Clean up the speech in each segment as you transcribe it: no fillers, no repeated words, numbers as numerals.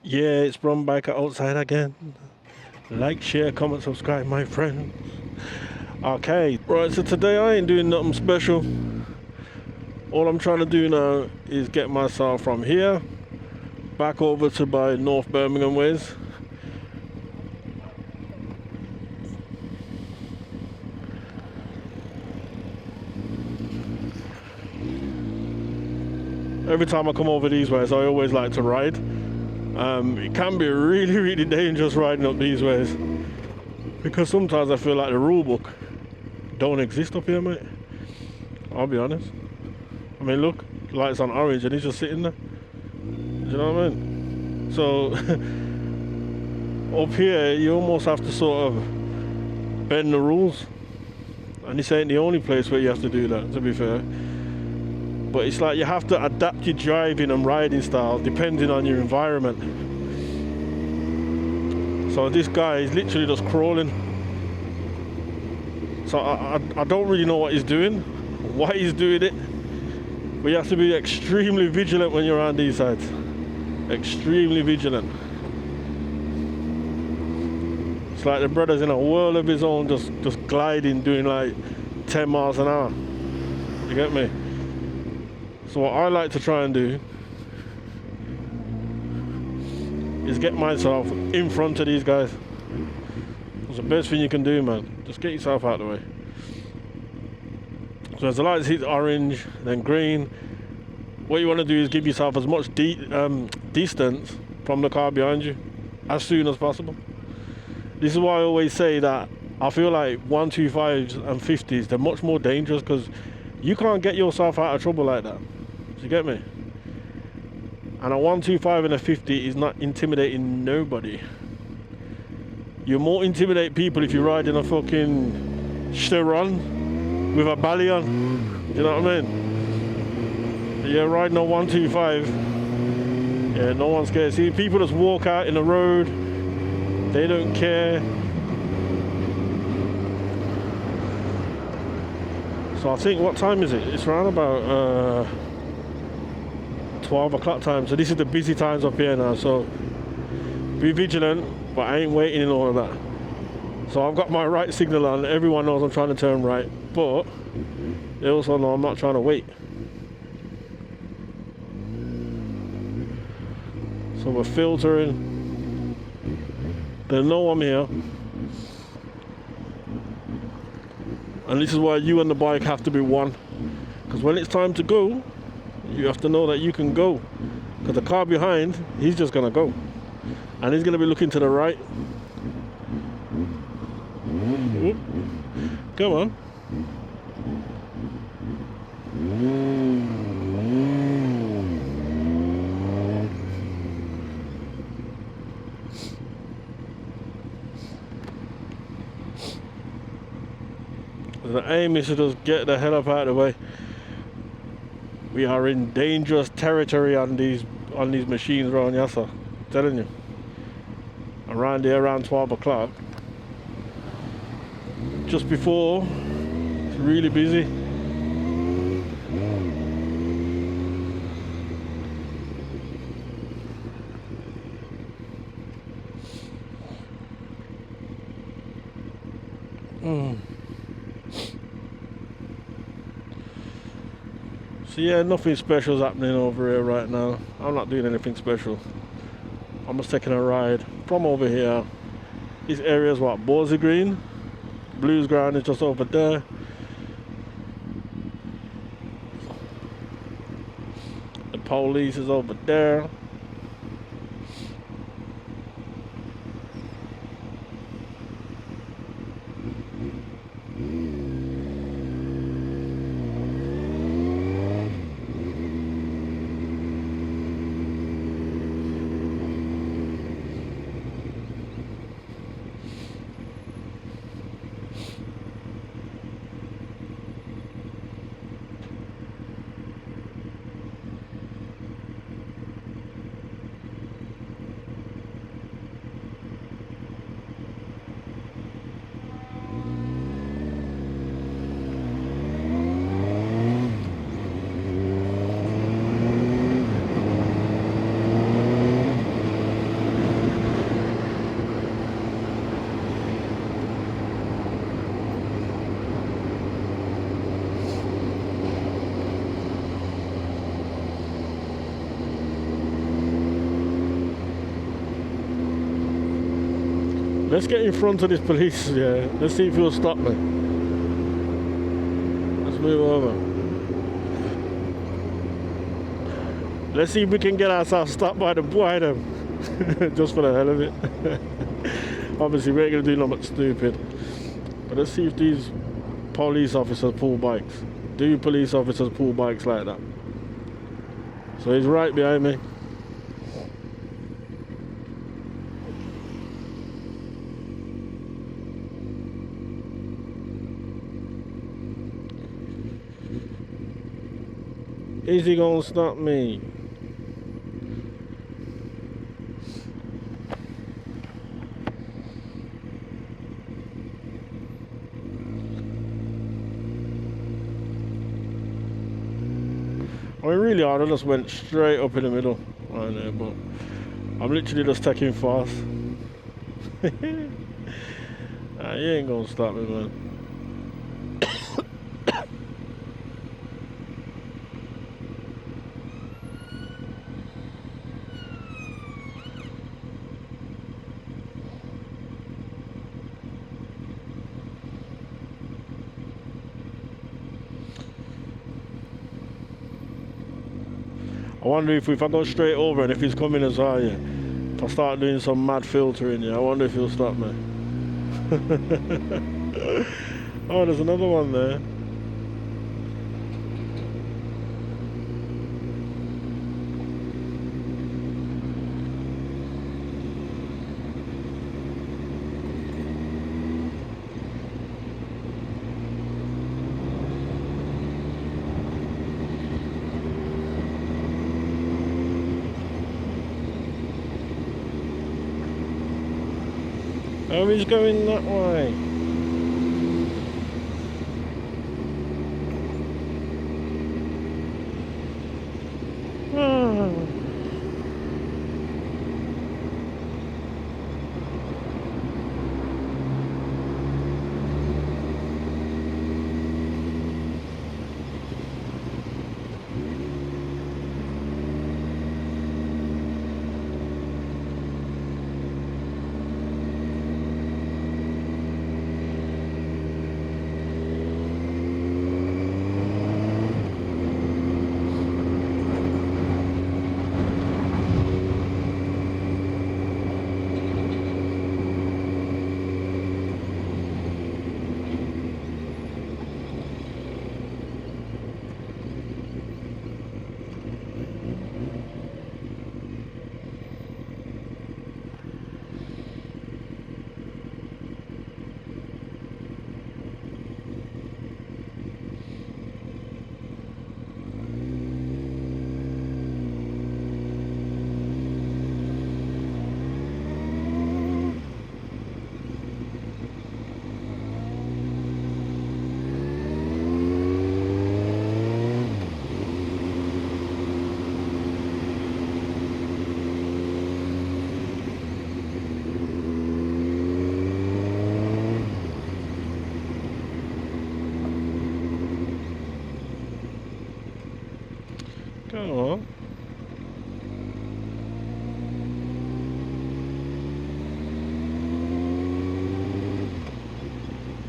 Yeah, it's Brum Biker outside again. Like, share, comment, subscribe, my friend. Okay, right, so today I ain't doing nothing special. All I'm trying to do now is get myself from here back over to by North Birmingham ways. Every time I come over these ways, I always like to ride. It can be really dangerous riding up these ways because sometimes I feel like the rule book don't exist up here, mate. I'll be honest. I mean, look, lights on orange and he's just sitting there. Do you know what I mean? So up here, you almost have to sort of bend the rules, and this ain't the only place where you have to do that, to be fair. But it's like you have to adapt your driving and riding style depending on your environment. So this guy is literally just crawling. So I don't really know what he's doing, why he's doing it. But you have to be extremely vigilant when you're around these sides. Extremely vigilant. It's like the brother's in a world of his own, just gliding, doing like 10 miles an hour. You get me? So what I like to try and do is get myself in front of these guys. It's the best thing you can do, man. Just get yourself out of the way. So as the lights hit orange, then green, what you want to do is give yourself as much distance from the car behind you as soon as possible. This is why I always say that I feel like 125s and 50s, they're much more dangerous because you can't get yourself out of trouble like that. Do you get me? And a 125 and a 50 is not intimidating nobody. You more intimidate people if you ride in a fucking Chiron with a belly on. Do you know what I mean? You're riding a 125. Yeah, no one's scared. See, people just walk out in the road. They don't care. So I think, what time is it? It's around about 12 o'clock time. So this is the busy times up here now. So be vigilant, but I ain't waiting and all of that. So I've got my right signal on. Everyone knows I'm trying to turn right, but they also know I'm not trying to wait. So we're filtering. They know I'm here. And this is why you and the bike have to be one. Because when it's time to go, you have to know that you can go. Because the car behind, he's just going to go. And he's going to be looking to the right. Oop. Come on. The aim is to just get the hell up out of the way. We are in dangerous territory on these machines around Yassa. I'm telling you. Around here, around 12 o'clock. Just before, it's really busy. So yeah, nothing special is happening over here right now. I'm not doing anything special. I'm just taking a ride from over here. This area is what? Borsey Green. Blues ground is just over there. The police is over there. Let's get in front of this police, yeah. Let's see if he'll stop me. Let's move over. Let's see if we can get ourselves stopped by the boy them. Just for the hell of it. Obviously we ain't gonna do nothing stupid. But let's see if these police officers pull bikes. Do police officers pull bikes like that? So he's right behind me. Is he gonna stop me? I mean, really hard, I just went straight up in the middle right there, but I'm literally just taking fast. Nah, you ain't gonna stop me, man. I wonder if I go straight over and if he's coming as well, yeah. If I start doing some mad filtering, yeah, I wonder if he'll stop me. Oh, there's another one there. Oh, he's going that way. Ah. Go on.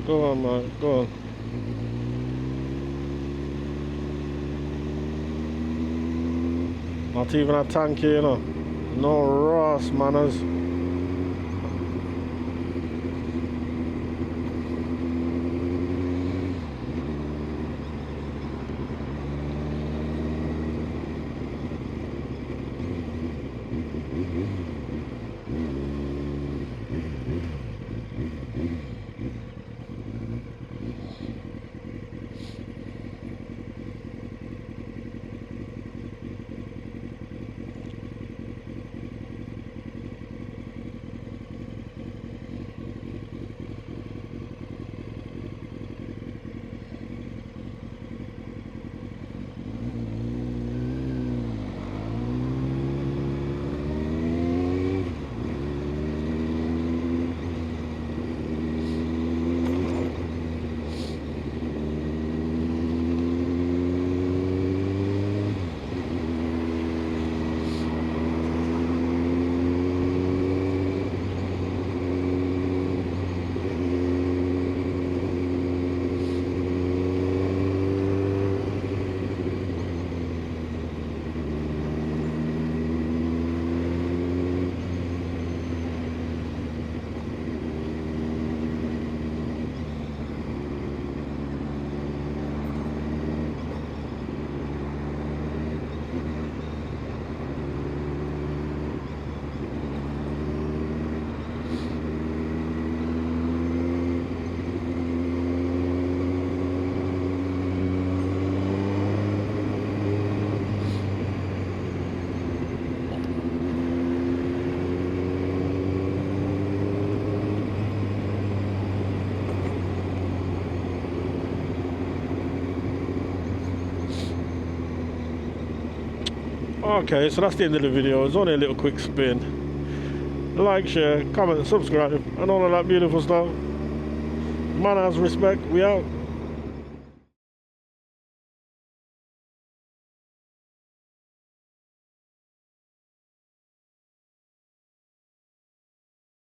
Go on, man. Go on. Not even a tank here, you know. No Ross manners. Okay, so that's the end of the video. It's only a little quick spin. Like, share, comment, subscribe, and all of that beautiful stuff. Manners, respect, we out.